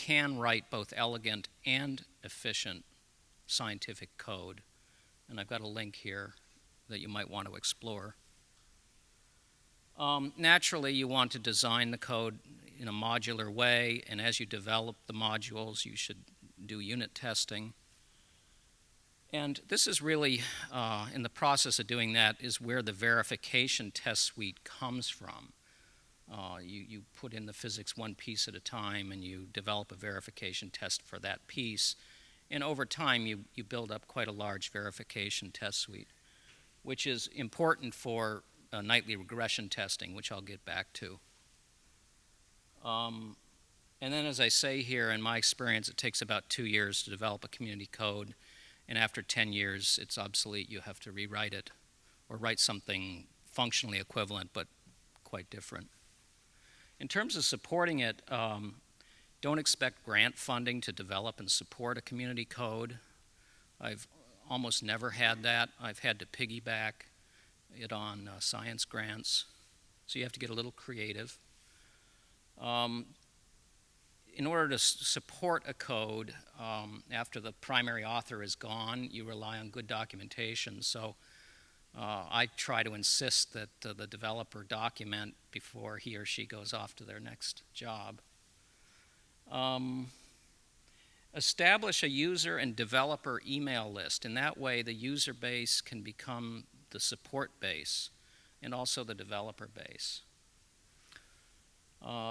can write both elegant and efficient scientific code. And I've got a link here that you might want to explore. Naturally, you want to design the code in a modular way, and as you develop the modules, you should do unit testing. And this is really, in the process of doing that, is where the verification test suite comes from. You put in the physics one piece at a time, and you develop a verification test for that piece. And over time, you build up quite a large verification test suite, which is important for nightly regression testing, which I'll get back to. And then, as I say here, in my experience, it takes about 2 years to develop a community code, and after 10 years, it's obsolete. You have to rewrite it or write something functionally equivalent but quite different. In terms of supporting it, don't expect grant funding to develop and support a community code. I've almost never had that. I've had to piggyback it on science grants, so you have to get a little creative. In order to support a code, after the primary author is gone, you rely on good documentation. So I try to insist that the developer document before he or she goes off to their next job. Establish a user and developer email list. In that way, the user base can become the support base and also the developer base.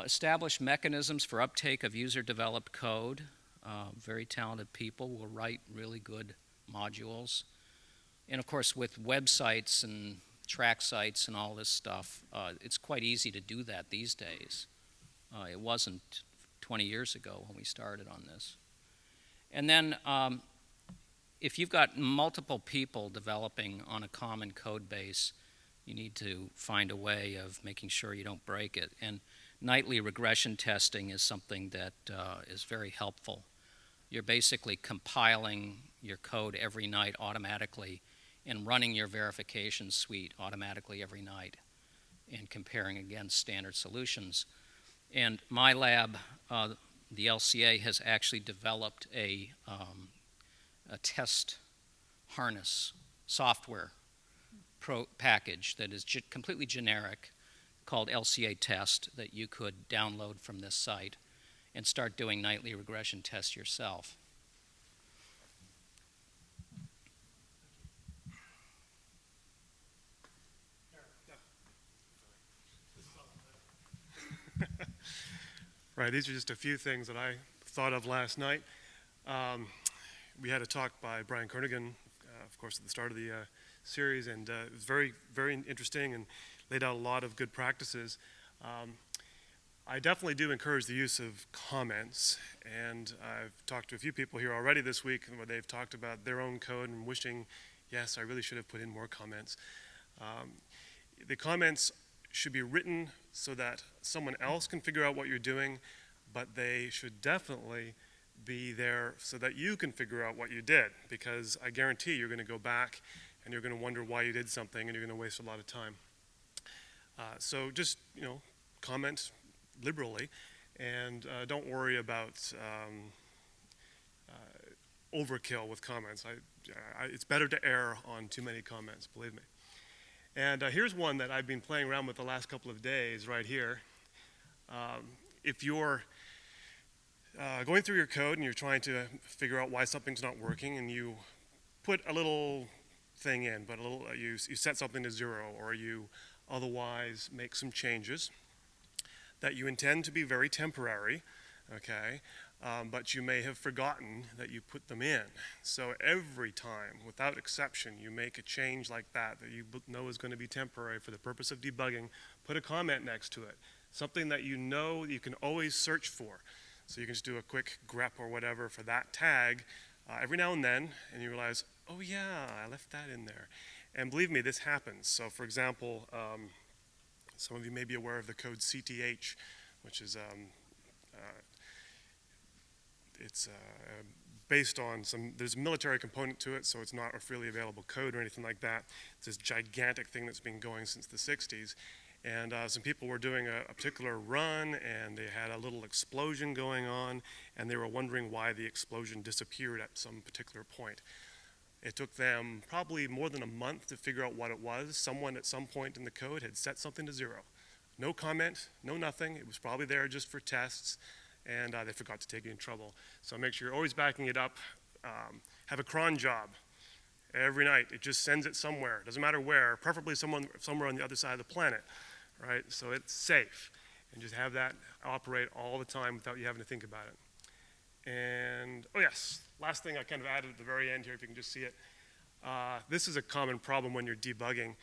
Establish mechanisms for uptake of user-developed code. Very talented people will write really good modules. And of course, with websites and track sites and all this stuff, it's quite easy to do that these days. It wasn't 20 years ago when we started on this. And then if you've got multiple people developing on a common code base, you need to find a way of making sure you don't break it. And nightly regression testing is something that is very helpful. You're basically compiling your code every night automatically and running your verification suite automatically every night and comparing against standard solutions. And my lab, the LCA, has actually developed a test harness software package that is completely generic, called LCA Test, that you could download from this site and start doing nightly regression tests yourself. Right, these are just a few things that I thought of last night. We had a talk by Brian Kernighan, of course, at the start of the series, and it was very, very interesting and laid out a lot of good practices. I definitely do encourage the use of comments, and I've talked to a few people here already this week where they've talked about their own code and wishing, yes, I really should have put in more comments. The comments should be written so that someone else can figure out what you're doing, but they should definitely be there so that you can figure out what you did, because I guarantee you're going to go back and you're going to wonder why you did something, and you're going to waste a lot of time. So just, comment liberally, and don't worry about overkill with comments. It's better to err on too many comments, believe me. And here's one that I've been playing around with the last couple of days right here. If you're going through your code and you're trying to figure out why something's not working, and you put a little thing in, but you set something to 0, or you otherwise make some changes that you intend to be very temporary, okay, but you may have forgotten that you put them in. So every time, without exception, you make a change like that you know is going to be temporary for the purpose of debugging, put a comment next to it, something that you know you can always search for. So you can just do a quick grep or whatever for that tag every now and then, and you realize, oh yeah, I left that in there. And believe me, this happens. So for example, some of you may be aware of the code CTH, which is it's based on there's a military component to it, so it's not a freely available code or anything like that. It's this gigantic thing that's been going since the 60s. And some people were doing a particular run, and they had a little explosion going on, and they were wondering why the explosion disappeared at some particular point. It took them probably more than a month to figure out what it was. Someone at some point in the code had set something to 0. No comment, no nothing. It was probably there just for tests, and they forgot to take it in trouble. So make sure you're always backing it up. Have a cron job every night. It just sends it somewhere. Doesn't matter where, preferably somewhere on the other side of the planet, right? So it's safe. And just have that operate all the time without you having to think about it. And, oh yes, last thing I kind of added at the very end here, if you can just see it. This is a common problem when you're debugging.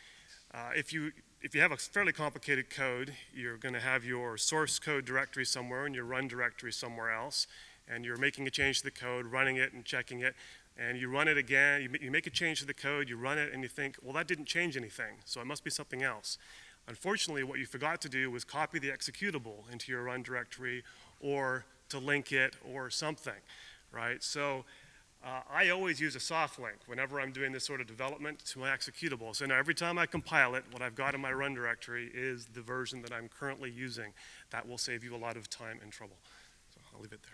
If you have a fairly complicated code, you're going to have your source code directory somewhere and your run directory somewhere else, and you're making a change to the code, running it and checking it, and you run it again, you make a change to the code, you run it, and you think, well, that didn't change anything, so it must be something else. Unfortunately, what you forgot to do was copy the executable into your run directory or to link it or something, right? So I always use a soft link whenever I'm doing this sort of development to my executable. So now every time I compile it, what I've got in my run directory is the version that I'm currently using. That will save you a lot of time and trouble. So I'll leave it there.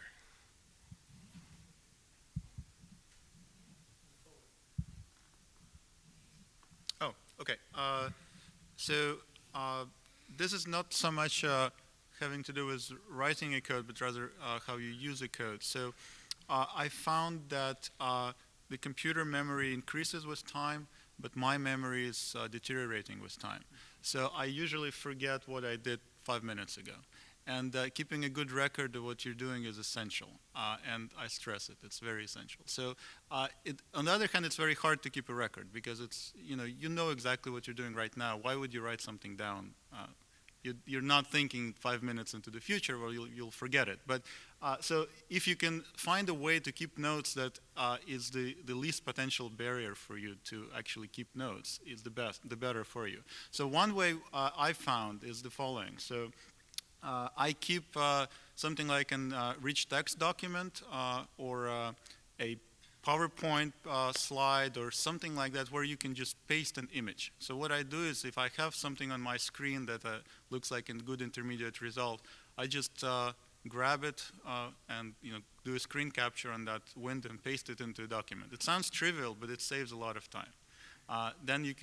Oh, okay. This is not so much having to do with writing a code, but rather how you use a code. So I found that the computer memory increases with time, but my memory is deteriorating with time. So I usually forget what I did 5 minutes ago. And keeping a good record of what you're doing is essential. And I stress it, it's very essential. So on the other hand, it's very hard to keep a record because it's, you know exactly what you're doing right now. Why would you write something down? You're not thinking 5 minutes into the future, well, you'll forget it. But so if you can find a way to keep notes that is the least potential barrier for you to actually keep notes, is the better for you. So one way I found is the following. So I keep something like an rich text document or a PowerPoint slide or something like that where you can just paste an image. So what I do is if I have something on my screen that looks like a good intermediate result, I just grab it and do a screen capture on that window and paste it into a document. It sounds trivial, but it saves a lot of time. Then you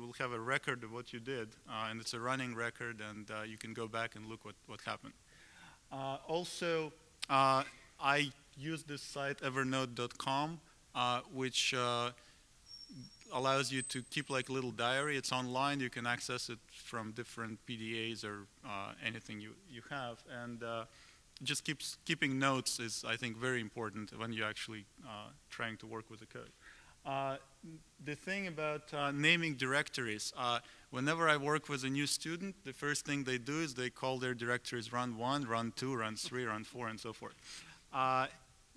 will have a record of what you did, and it's a running record, and you can go back and look what happened. Also, I use this site evernote.com, which allows you to keep like a little diary. It's online. You can access it from different PDAs or anything you have, and just keeping notes is, I think, very important when you're actually trying to work with the code. The thing about naming directories, whenever I work with a new student, the first thing they do is they call their directories run 1, run 2, run 3, run 4, and so forth.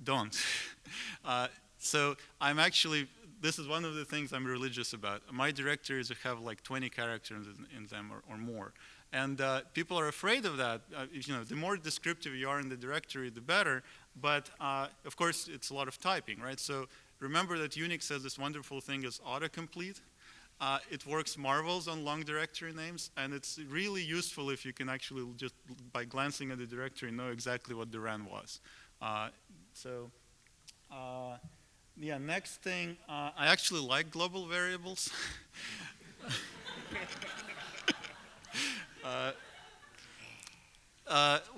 Don't. So I'm actually, this is one of the things I'm religious about. My directories have like 20 characters in them or more. And people are afraid of that. The more descriptive you are in the directory, the better. But of course, it's a lot of typing, right? So remember that Unix has this wonderful thing as autocomplete. It works marvels on long directory names, and it's really useful if you can actually just, by glancing at the directory, know exactly what the ran was. Yeah, next thing, I actually like global variables.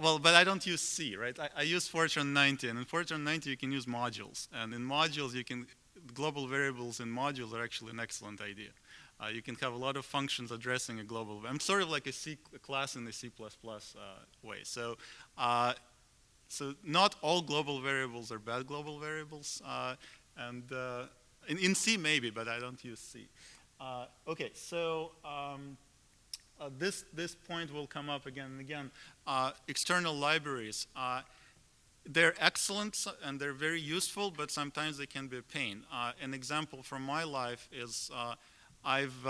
Well, but I don't use C, right? I use Fortran 90, and in Fortran 90 you can use modules. And in modules, global variables in modules are actually an excellent idea. You can have a lot of functions addressing a global, I'm sort of like a class in the C++ way. So not all global variables are bad global variables. And in C maybe, but I don't use C. Okay, so this point will come up again and again. External libraries. They're excellent and they're very useful, but sometimes they can be a pain. An example from my life is I've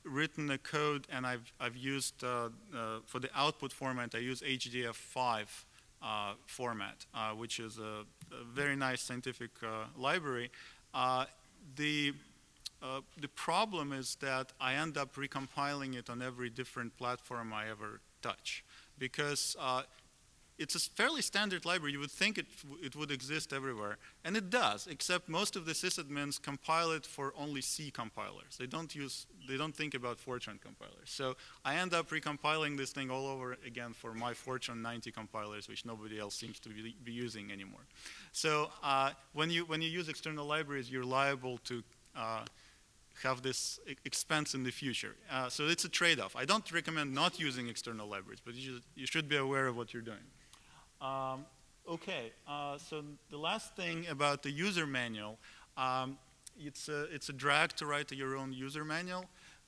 written a code and I've used, for the output format, I use HDF5 format, which is a very nice scientific library. The the problem is that I end up recompiling it on every different platform I ever touch, because it's a fairly standard library. You would think it would exist everywhere, and it does, except most of the sysadmins compile it for only C compilers. They don't think about Fortran compilers. So I end up recompiling this thing all over again for my Fortran 90 compilers, which nobody else seems to be using anymore. So when you use external libraries, you're liable to have this expense in the future. So it's a trade-off. I don't recommend not using external libraries, but you should be aware of what you're doing. So the last thing about the user manual, it's a drag to write your own user manual,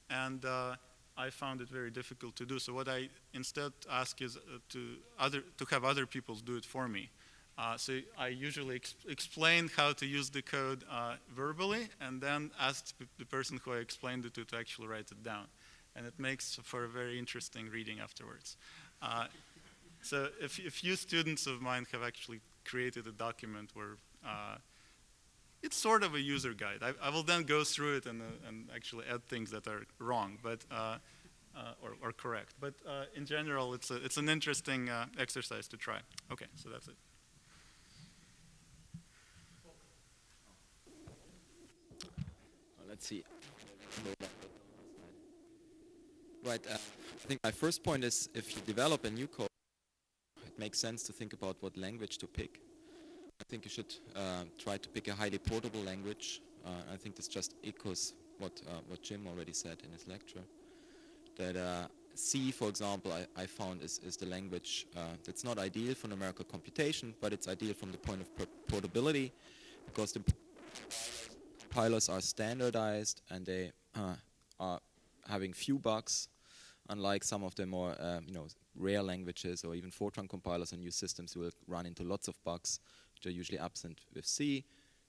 and I found it very difficult to do. So what I instead ask is to have other people do it for me. So I usually explain how to use the code verbally, and then ask the person who I explained it to actually write it down. And it makes for a very interesting reading afterwards. So a few students of mine have actually created a document where it's sort of a user guide. I will then go through it and actually add things that are wrong, but or correct. But in general, it's an interesting exercise to try. Okay, so that's it. Let's see. Right. I think my first point is, if you develop a new code, it makes sense to think about what language to pick. I think you should try to pick a highly portable language. I think this just echoes what Jim already said in his lecture. That C, for example, I found is the language that's not ideal for numerical computation, but it's ideal from the point of portability, because the compilers are standardized and they are having few bugs, unlike some of the more rare languages or even Fortran compilers on new systems. You will run into lots of bugs which are usually absent with C.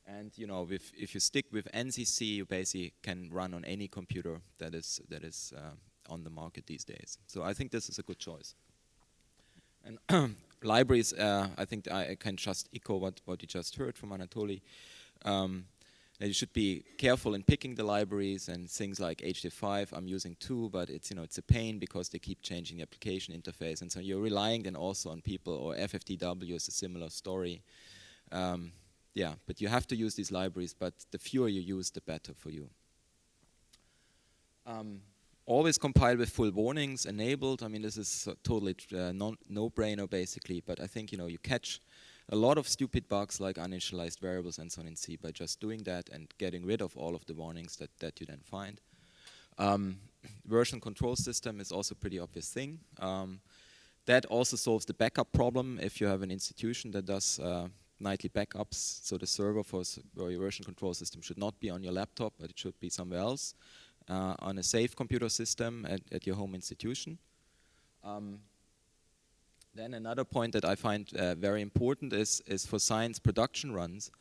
And if you stick with NCC, you basically can run on any computer that is on the market these days. So I think this is a good choice. And libraries, I think I can just echo what you just heard from Anatoly. That you should be careful in picking the libraries, and things like HD5 I'm using too, but it's a pain because they keep changing the application interface, and so you're relying then also on people. Or FFTW is a similar story. But you have to use these libraries, but the fewer you use, the better for you. Always compile with full warnings enabled. I mean, this is totally no-brainer basically, but I think you catch a lot of stupid bugs like uninitialized variables and so on in C by just doing that and getting rid of all of the warnings that you then find. Version control system is also a pretty obvious thing. That also solves the backup problem if you have an institution that does nightly backups. So the server for your version control system should not be on your laptop, but it should be somewhere else on a safe computer system at your home institution. Then another point that I find very important is for science production runs.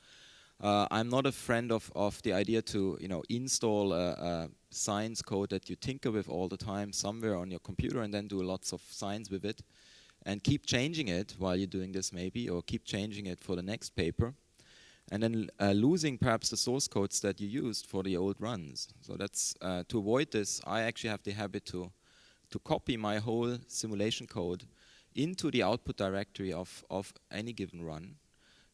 I'm not a friend of the idea to install a science code that you tinker with all the time somewhere on your computer and then do lots of science with it and keep changing it while you're doing this maybe, or keep changing it for the next paper, and then losing perhaps the source codes that you used for the old runs. So that's to avoid this, I actually have the habit to copy my whole simulation code into the output directory of any given run,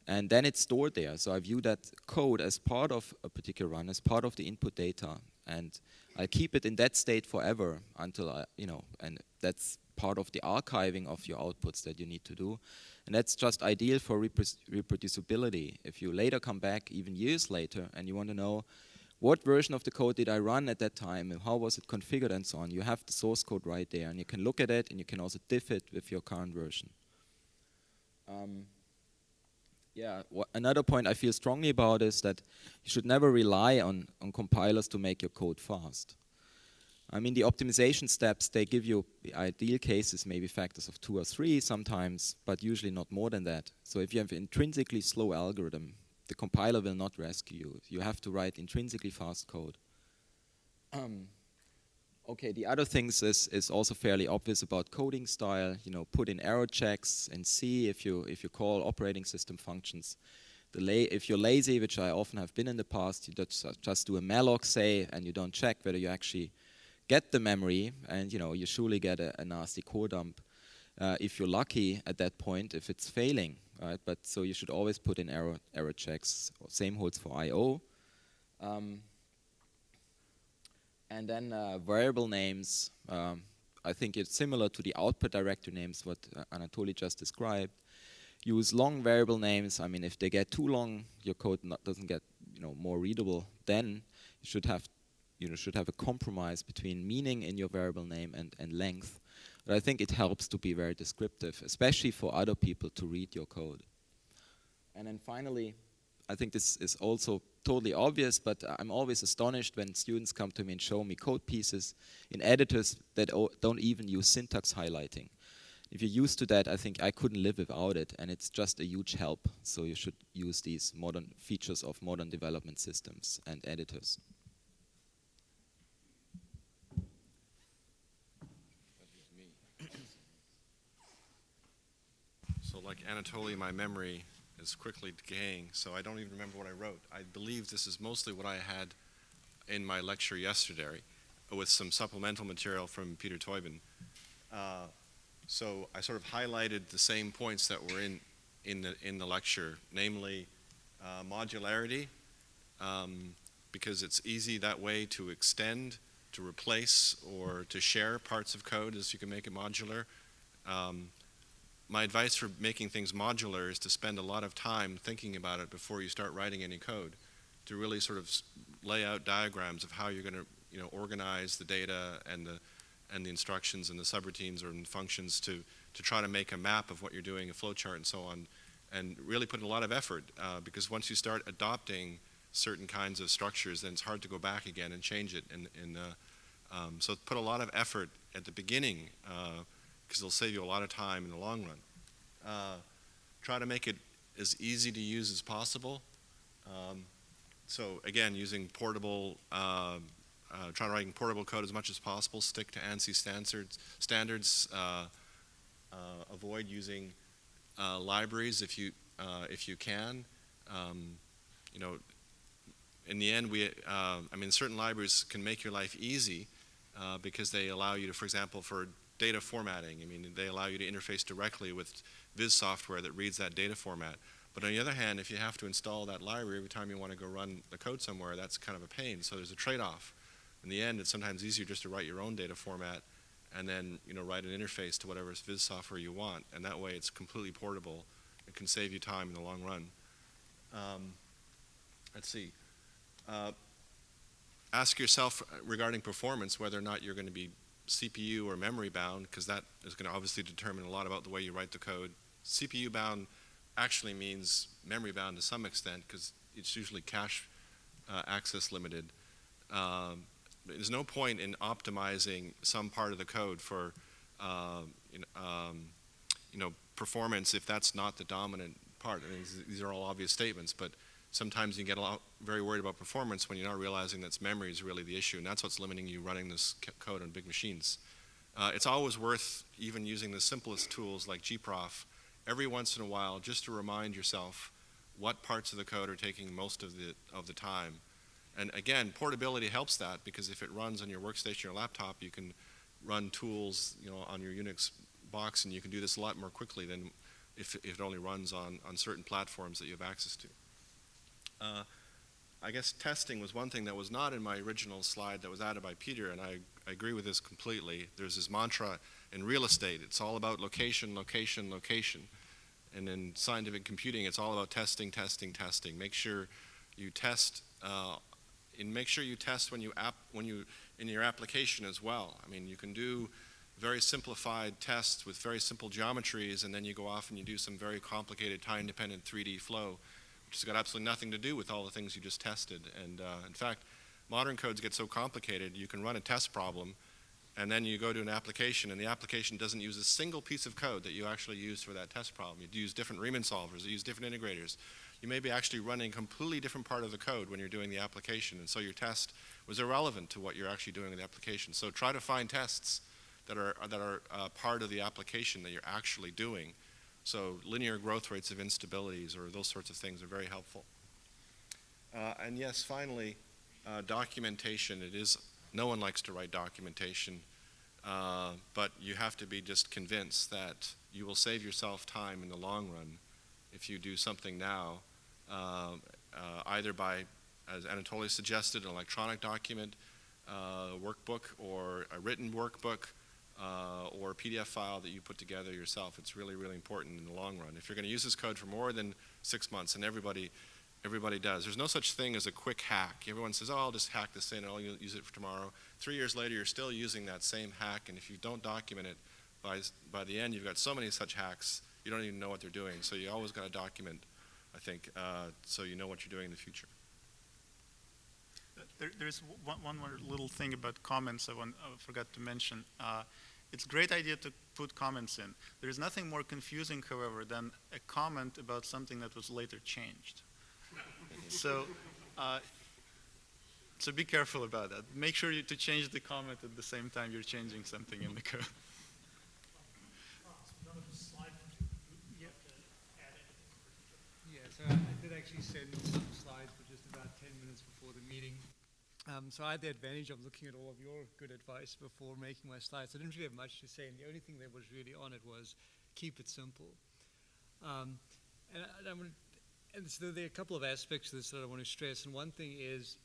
and then it's stored there. So I view that code as part of a particular run, as part of the input data, and I keep it in that state forever until and that's part of the archiving of your outputs that you need to do. And that's just ideal for reproducibility. If you later come back, even years later, and you want to know what version of the code did I run at that time, and how was it configured and so on, you have the source code right there, and you can look at it, and you can also diff it with your current version. Another point I feel strongly about is that you should never rely on compilers to make your code fast. I mean, the optimization steps, they give you the ideal cases, maybe factors of 2 or 3 sometimes, but usually not more than that. So if you have an intrinsically slow algorithm, the compiler will not rescue you. You have to write intrinsically fast code. The other things is also fairly obvious about coding style. Put in error checks and see if you call operating system functions. If you're lazy, which I often have been in the past, you just do a malloc, say, and you don't check whether you actually get the memory, and you surely get a nasty core dump. If you're lucky at that point, if it's failing, right? But so you should always put in error checks. Same holds for I/O. And then variable names. I think it's similar to the output directory names, what Anatoly just described. Use long variable names. I mean, if they get too long, your code doesn't get more readable. Then you should have a compromise between meaning in your variable name and length. But I think it helps to be very descriptive, especially for other people to read your code. And then finally, I think this is also totally obvious, but I'm always astonished when students come to me and show me code pieces in editors that don't even use syntax highlighting. If you're used to that, I think I couldn't live without it, and it's just a huge help. So you should use these modern features of modern development systems and editors. So like Anatoly, my memory is quickly decaying, so I don't even remember what I wrote. I believe this is mostly what I had in my lecture yesterday, with some supplemental material from Peter Teubin. So I sort of highlighted the same points that were in the lecture, namely modularity, because it's easy that way to extend, to replace, or to share parts of code as you can make it modular. My advice for making things modular is to spend a lot of time thinking about it before you start writing any code, to really sort of lay out diagrams of how you're going to organize the data and the instructions and the subroutines or functions to try to make a map of what you're doing, a flowchart and so on, and really put in a lot of effort, because once you start adopting certain kinds of structures, then it's hard to go back again and change it. So put a lot of effort at the beginning, because it'll save you a lot of time in the long run. Try to make it as easy to use as possible. So again, using portable, try writing portable code as much as possible. Stick to ANSI standards. Avoid using libraries if you can. In the end, certain libraries can make your life easy because they allow you to, for example, for data formatting. They allow you to interface directly with Viz software that reads that data format. But on the other hand, if you have to install that library every time you want to go run the code somewhere, that's kind of a pain. So there's a trade-off. In the end, it's sometimes easier just to write your own data format and then write an interface to whatever Viz software you want. And that way it's completely portable. It can save you time in the long run. Let's see. Ask yourself regarding performance whether or not you're going to be CPU or memory bound, because that is going to obviously determine a lot about the way you write the code. CPU bound actually means memory bound to some extent, because it's usually cache access limited. There's no point in optimizing some part of the code for performance if that's not the dominant part. These are all obvious statements, but sometimes you get very worried about performance when you're not realizing that memory is really the issue, and that's what's limiting you running this code on big machines. It's always worth even using the simplest tools like gprof every once in a while, just to remind yourself what parts of the code are taking most of the time. And again, portability helps that, because if it runs on your workstation or laptop, you can run tools on your Unix box, and you can do this a lot more quickly than if it only runs on certain platforms that you have access to. I guess testing was one thing that was not in my original slide that was added by Peter, and I agree with this completely. There's this mantra in real estate: it's all about location, location, location. And in scientific computing, it's all about testing, testing, testing. Make sure you test, and make sure you test when you in your application as well. You can do very simplified tests with very simple geometries, and then you go off and you do some very complicated time-dependent 3D flow, which has got absolutely nothing to do with all the things you just tested. And in fact, modern codes get so complicated, you can run a test problem, and then you go to an application, and the application doesn't use a single piece of code that you actually used for that test problem. You use different Riemann solvers, you use different integrators. You may be actually running a completely different part of the code when you're doing the application, and so your test was irrelevant to what you're actually doing in the application. So try to find tests that are part of the application that you're actually doing, So linear growth rates of instabilities or those sorts of things are very helpful. And yes, finally, documentation. No one likes to write documentation, but you have to be just convinced that you will save yourself time in the long run if you do something now, either by, as Anatoly suggested, an electronic document, workbook, or a written workbook, or a PDF file that you put together yourself. It's really, really important in the long run. If you're going to use this code for more than 6 months, and everybody does, there's no such thing as a quick hack. Everyone says, oh, I'll just hack this in, I'll use it for tomorrow. 3 years later, you're still using that same hack, and if you don't document it, by the end, you've got so many such hacks, you don't even know what they're doing. So you always got to document, I think, so you know what you're doing in the future. There's one more little thing about comments I forgot to mention. It's a great idea to put comments in. There is nothing more confusing, however, than a comment about something that was later changed. So be careful about that. Make sure to change the comment at the same time you're changing something in the code. Yeah, so I did actually send some slides, but just about 10 minutes before the meeting. So I had the advantage of looking at all of your good advice before making my slides. I didn't really have much to say, and the only thing that was really on it was keep it simple. And so there are a couple of aspects to this that I want to stress. And one thing is,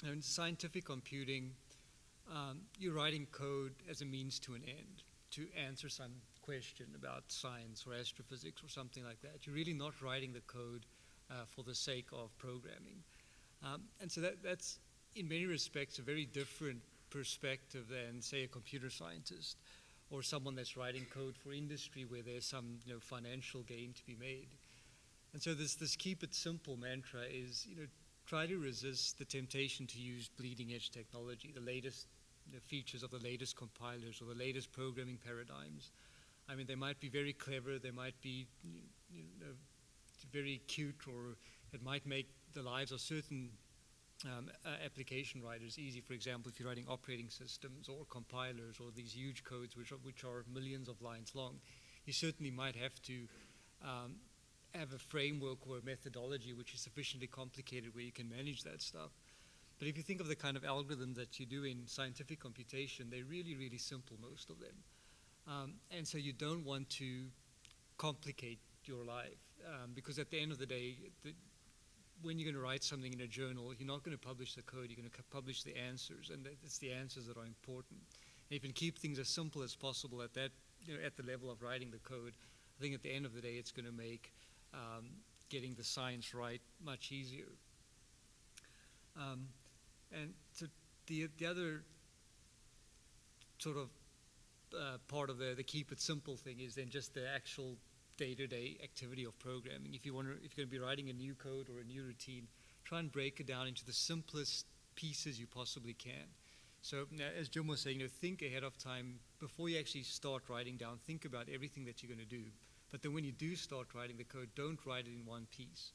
in scientific computing, you're writing code as a means to an end, to answer some question about science or astrophysics or something like that. You're really not writing the code for the sake of programming. And so that's, in many respects, a very different perspective than, say, a computer scientist or someone that's writing code for industry where there's some financial gain to be made. And so this keep it simple mantra is, try to resist the temptation to use bleeding edge technology, the latest features of the latest compilers or the latest programming paradigms. I mean, they might be very clever, they might be very cute, or it might make the lives of certain application writers easy. For example, if you're writing operating systems or compilers or these huge codes which are millions of lines long, you certainly might have to have a framework or a methodology which is sufficiently complicated where you can manage that stuff. But if you think of the kind of algorithms that you do in scientific computation, they're really, really simple, most of them. And so you don't want to complicate your life because at the end of the day, when you're going to write something in a journal, you're not going to publish the code, you're going to publish the answers, and it's the answers that are important. And if you can keep things as simple as possible at that, at the level of writing the code, I think at the end of the day, it's going to make getting the science right much easier. And so the other sort of part of the keep it simple thing is then just the actual day-to-day activity of programming. If you're going to be writing a new code or a new routine, try and break it down into the simplest pieces you possibly can. So as Jim was saying, think ahead of time before you actually start writing down. Think about everything that you're going to do. But then when you do start writing the code, don't write it in one piece.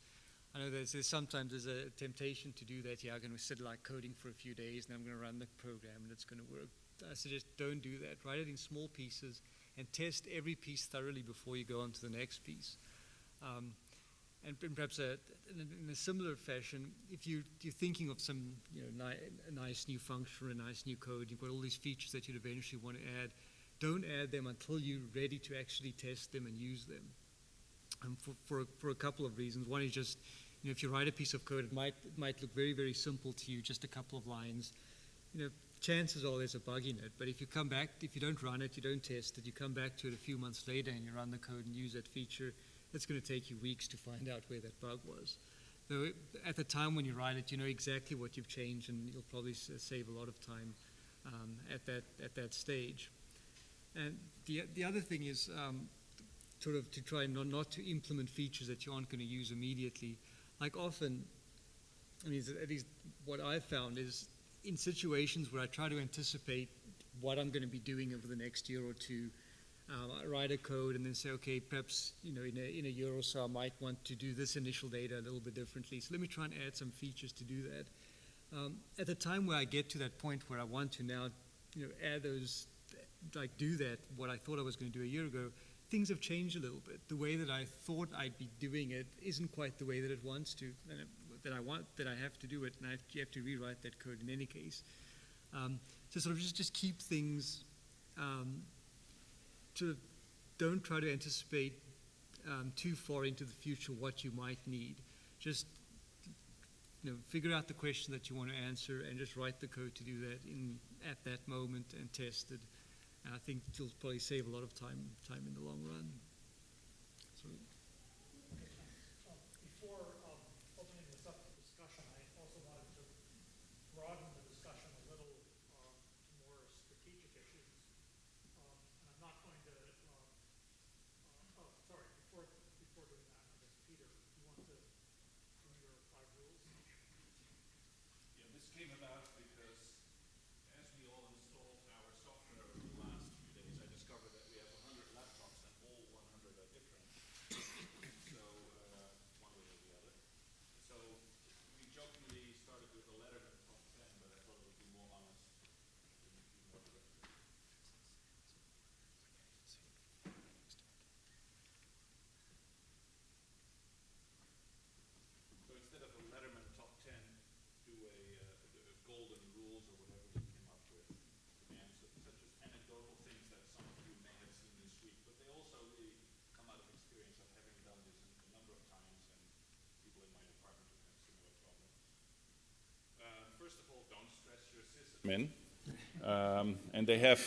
I know sometimes there's a temptation to do that. Yeah, I'm going to sit like coding for a few days, and I'm going to run the program, and it's going to work. I suggest don't do that. Write it in small pieces and test every piece thoroughly before you go on to the next piece. And perhaps in a similar fashion, if you're thinking of some a nice new function or a nice new code, you've got all these features that you'd eventually want to add, don't add them until you're ready to actually test them and use them. For a couple of reasons. One is just, if you write a piece of code, it might look very, very simple to you, just a couple of lines. Chances are there's a bug in it, but if you come back, if you don't run it, you don't test it, you come back to it a few months later and you run the code and use that feature, it's going to take you weeks to find out where that bug was. Though at the time when you write it, you know exactly what you've changed, and you'll probably save a lot of time at that stage. And the other thing is sort of to try not to implement features that you aren't going to use immediately. Like often, at least what I've found is in situations where I try to anticipate what I'm going to be doing over the next year or two, I write a code and then say, okay, perhaps in a year or so I might want to do this initial data a little bit differently. So let me try and add some features to do that. At the time where I get to that point where I want to now, add those, like do that, what I thought I was going to do a year ago, things have changed a little bit. The way that I thought I'd be doing it isn't quite the way that it wants to, that I have to do it, and you have to rewrite that code in any case. So sort of just keep things, sort of don't try to anticipate too far into the future what you might need. Just figure out the question that you want to answer and just write the code to do that at that moment and test it. And I think you'll probably save a lot of time in the long run. So. Before opening this up to discussion, I also wanted to broaden the discussion a little to more strategic issues. And I'm not going to. Before doing that, I guess Peter, you want to do your 5 rules? Yeah, this came about because as we all installed our software over the last few days, I discovered that we have 100 laptops and all 100 are different. So, one way or the other. So, we jokingly started with a Letterman top 10, but I thought it would be more honest and be more direct. So instead of a Letterman top 10, do a golden rules or whatever we came up with commands, such as anecdotal things that some of you may have seen this week, but they also really come out of experience of having done this a number of times, and people in my department who have similar problems. First of all, don't stress your sysadmin. And they have,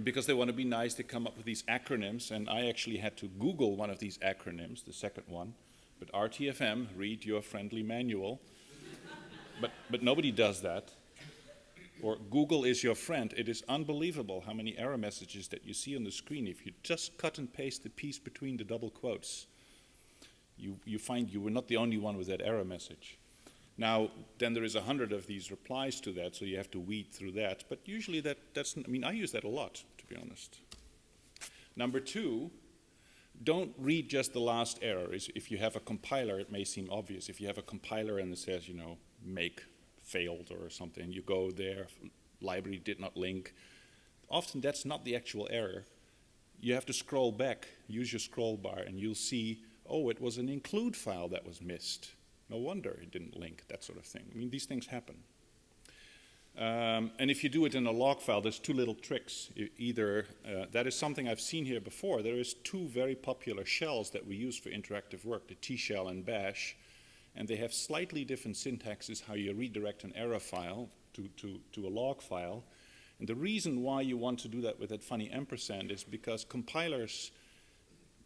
because they want to be nice, they come up with these acronyms, and I actually had to Google one of these acronyms, the second one. But RTFM, read your friendly manual. But nobody does that. Or Google is your friend. It is unbelievable how many error messages that you see on the screen. If you just cut and paste the piece between the double quotes, you find you were not the only one with that error message. Now, then there is 100 of these replies to that, so you have to weed through that. But usually that's, I mean, I use that a lot, to be honest. Number 2, don't read just the last error. If you have a compiler, it may seem obvious. If you have a compiler and it says, make failed or something, you go there, library did not link. Often that's not the actual error. You have to scroll back, use your scroll bar, and you'll see, oh, it was an include file that was missed. No wonder it didn't link, that sort of thing. I mean, these things happen. And if you do it in a log file, there's 2 little tricks. Either, that is something I've seen here before. There is 2 very popular shells that we use for interactive work, the T shell and bash. And they have slightly different syntaxes how you redirect an error file to a log file. And the reason why you want to do that with that funny ampersand is because compilers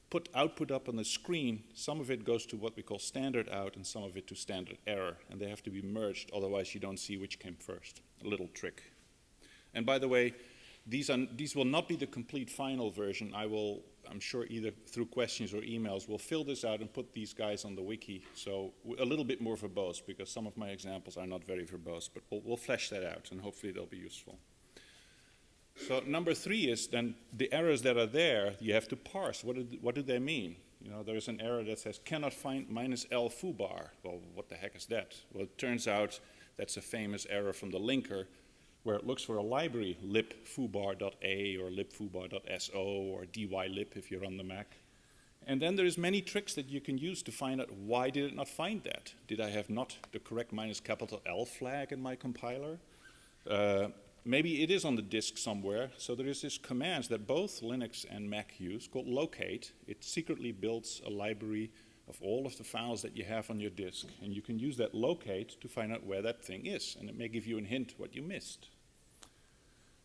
put output up on the screen. Some of it goes to what we call standard out and some of it to standard error. And they have to be merged, otherwise you don't see which came first. A little trick. And by the way, these will not be the complete final version. I'm sure either through questions or emails, we'll fill this out and put these guys on the wiki. So a little bit more verbose, because some of my examples are not very verbose, but we'll flesh that out and hopefully they'll be useful. So number 3 is then the errors that are there, you have to parse. What do they mean? There's an error that says cannot find -L foobar. Well, what the heck is that? Well, it turns out that's a famous error from the linker where it looks for a library, libfoobar.a or libfoobar.so or dylib if you're on the Mac. And then there's many tricks that you can use to find out why did it not find that? Did I have not the correct -L flag in my compiler? Maybe it is on the disk somewhere. So there is this command that both Linux and Mac use called locate. It secretly builds a library of all of the files that you have on your disk. And you can use that locate to find out where that thing is. And it may give you a hint what you missed.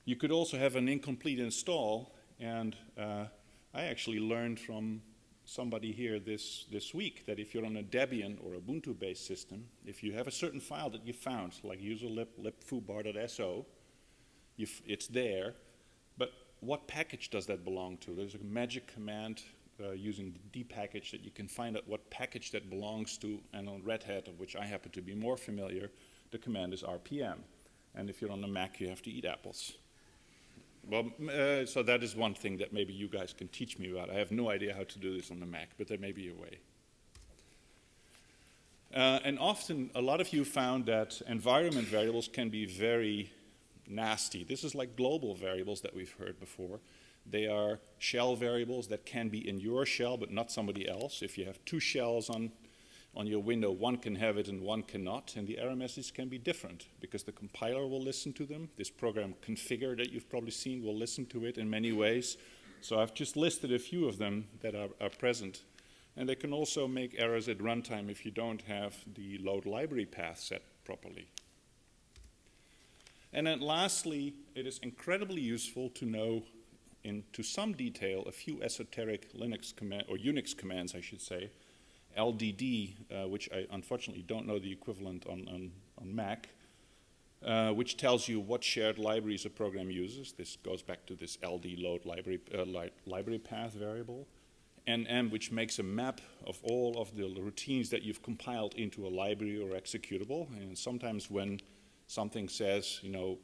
You could also have an incomplete install. And I actually learned from somebody here this week that if you're on a Debian or Ubuntu-based system, if you have a certain file that you found, like userlib libfoobar.so, it's there, but what package does that belong to? There's a magic command using the D package that you can find out what package that belongs to, and on Red Hat, of which I happen to be more familiar, the command is RPM. And if you're on a Mac, you have to eat apples. Well, so that is one thing that maybe you guys can teach me about. I have no idea how to do this on the Mac, but there may be a way. And often, a lot of you found that environment variables can be very nasty. This is like global variables that we've heard before. They are shell variables that can be in your shell but not somebody else. If you have two shells on your window, one can have it and one cannot, and the error messages can be different because the compiler will listen to them. This program configure that you've probably seen will listen to it in many ways. So I've just listed a few of them that are present. And they can also make errors at runtime if you don't have the load library path set properly. And then lastly, it is incredibly useful to know into some detail a few esoteric Linux command, or Unix commands, I should say, LDD, which I unfortunately don't know the equivalent on Mac, which tells you what shared libraries a program uses. This goes back to this LD load library path variable. NM, which makes a map of all of the routines that you've compiled into a library or executable. And sometimes when something says, you know,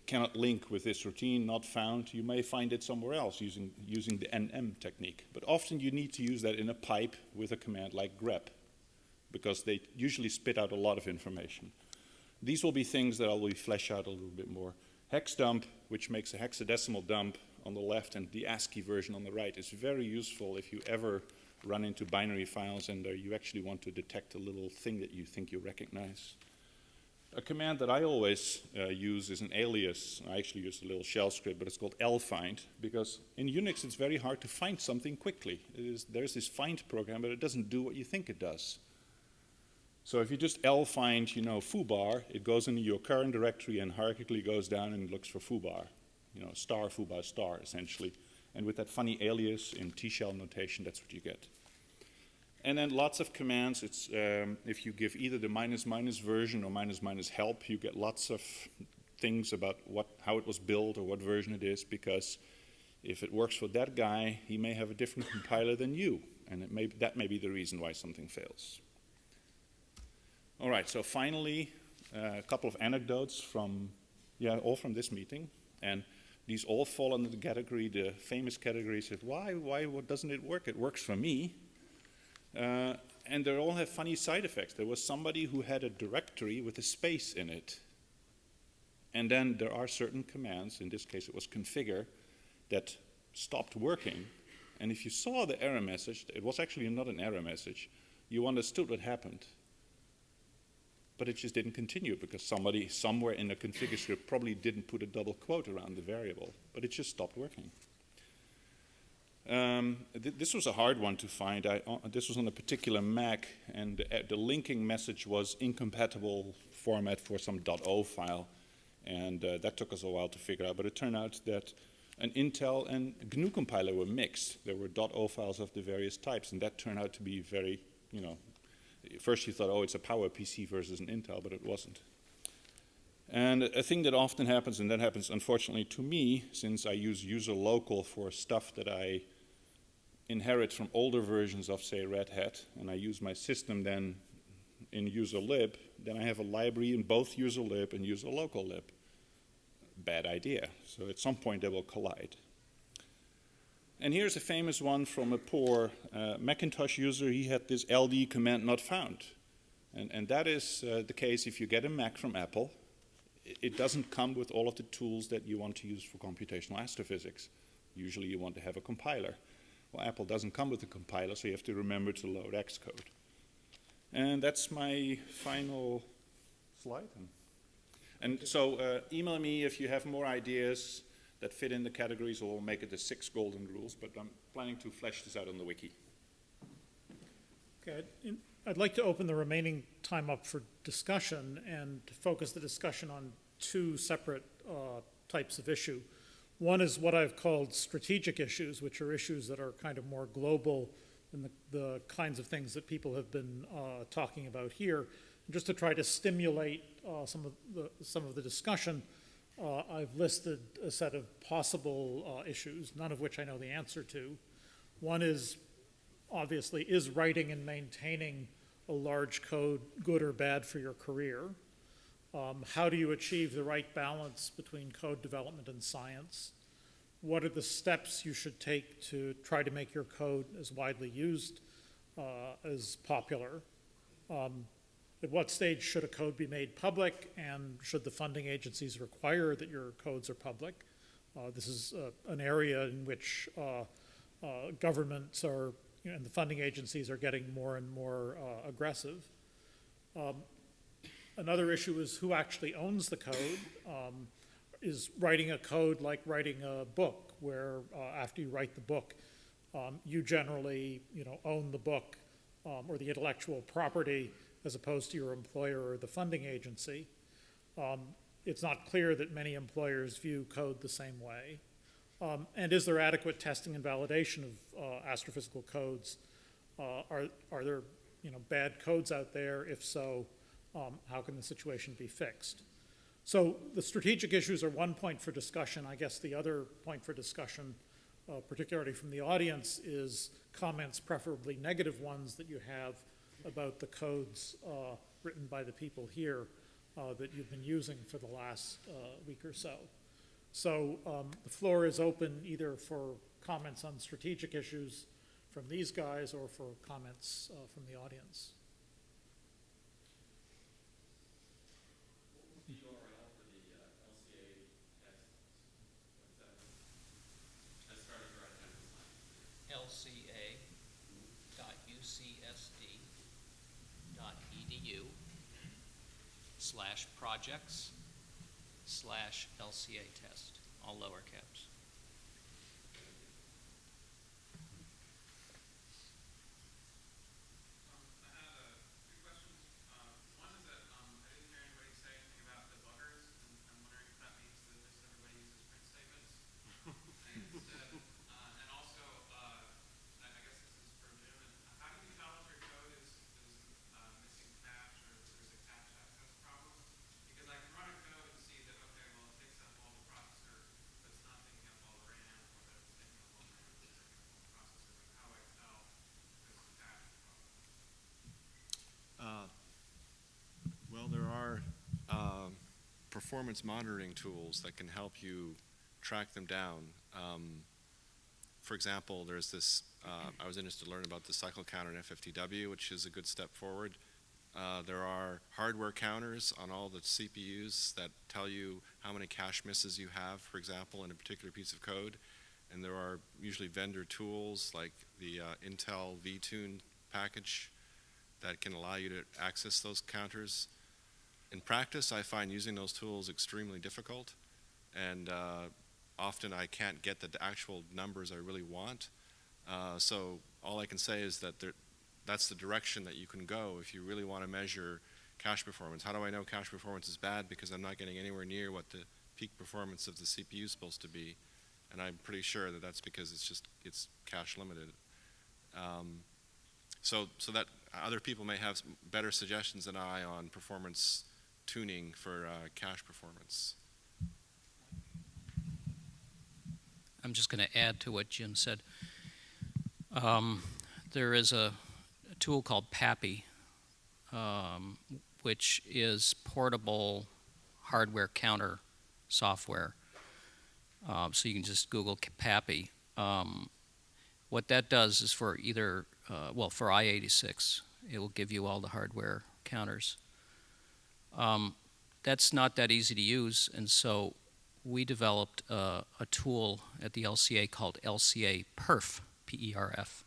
cannot link with this routine, not found, you may find it somewhere else using the NM technique. But often you need to use that in a pipe with a command like grep, because they usually spit out a lot of information. These will be things that I will flesh out a little bit more. Hex dump, which makes a hexadecimal dump on the left and the ASCII version on the right, is very useful if you ever run into binary files and you actually want to detect a little thing that you think you recognize. A command that I always use is an alias. I actually use a little shell script, but it's called lfind, because in Unix it's very hard to find something quickly. There's this find program, but it doesn't do what you think it does. So if you just lfind, you know, foobar, it goes into your current directory and hierarchically goes down and looks for foobar, you know, star foobar star essentially. And with that funny alias in T-shell notation, that's what you get. And then lots of commands. It's if you give either the ---- version or ---- help, you get lots of things about how it was built or what version it is, because if it works for that guy, he may have a different compiler than you, and that may be the reason why something fails. All right, so finally, a couple of anecdotes from, all from this meeting, and these all fall under the category, the famous category said, why doesn't it work? It works for me. And they all have funny side effects. There was somebody who had a directory with a space in it. And then there are certain commands, in this case it was configure, that stopped working. And if you saw the error message, it was actually not an error message, you understood what happened. But it just didn't continue because somebody somewhere in the configure script probably didn't put a double quote around the variable, but it just stopped working. This was a hard one to find. This was on a particular Mac, and the linking message was incompatible format for some .o file, and that took us a while to figure out. But it turned out that an Intel and GNU compiler were mixed. There were .o files of the various types, and that turned out to be very, you know, first you thought, oh, it's a PowerPC versus an Intel, but it wasn't. And a thing that often happens, and that happens unfortunately to me, since I use user local for stuff that I inherit from older versions of, say, Red Hat, and I use my system then in user lib, then I have a library in both user lib and user local lib. Bad idea. So at some point they will collide. And here's a famous one from a poor Macintosh user. He had this LD command not found. And that is the case if you get a Mac from Apple. It doesn't come with all of the tools that you want to use for computational astrophysics. Usually you want to have a compiler. Well, Apple doesn't come with a compiler, so you have to remember to load Xcode. And that's my final slide. And so email me if you have more ideas that fit in the categories, or we'll make it the 6 golden rules, but I'm planning to flesh this out on the wiki. Okay, I'd like to open the remaining time up for discussion and to focus the discussion on 2 separate types of issue. One is what I've called strategic issues, which are issues that are kind of more global than the kinds of things that people have been talking about here. And just to try to stimulate some of the discussion, I've listed a set of possible issues, none of which I know the answer to. One is, obviously, is writing and maintaining a large code good or bad for your career? How do you achieve the right balance between code development and science? What are the steps you should take to try to make your code as widely used as popular? At what stage should a code be made public, and should the funding agencies require that your codes are public? This is an area in which governments are, and the funding agencies are getting more and more aggressive. Another issue is who actually owns the code. Is writing a code like writing a book, where after you write the book, you generally, own the book or the intellectual property as opposed to your employer or the funding agency. It's not clear that many employers view code the same way. And is there adequate testing and validation of astrophysical codes? Are there, bad codes out there? If so, how can the situation be fixed? So the strategic issues are one point for discussion. I guess the other point for discussion, particularly from the audience, is comments, preferably negative ones, that you have about the codes written by the people here that you've been using for the last week or so. So the floor is open either for comments on strategic issues from these guys or for comments from the audience. lca.ucsd.edu/projects/LCA test, all lower caps. Well, there are performance monitoring tools that can help you track them down. For example, there's this, I was interested to learn about the cycle counter in FFTW, which is a good step forward. There are hardware counters on all the CPUs that tell you how many cache misses you have, for example, in a particular piece of code. And there are usually vendor tools like the Intel vTune package that can allow you to access those counters. In practice, I find using those tools extremely difficult, and often I can't get the actual numbers I really want. So all I can say is that that's the direction that you can go if you really want to measure cache performance. How do I know cache performance is bad? Because I'm not getting anywhere near what the peak performance of the CPU is supposed to be. And I'm pretty sure that that's because it's cache limited. So that other people may have better suggestions than I on performance tuning for cache performance. I'm just going to add to what Jim said. There is a tool called PAPI, which is portable hardware counter software. So you can just Google PAPI. What that does is for either, for i86, it will give you all the hardware counters. That's not that easy to use, and so we developed a tool at the LCA called LCA Perf, P-E-R-F,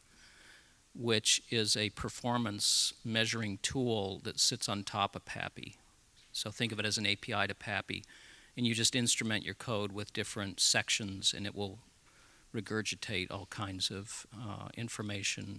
which is a performance measuring tool that sits on top of PAPI. So think of it as an API to PAPI, and you just instrument your code with different sections, and it will regurgitate all kinds of information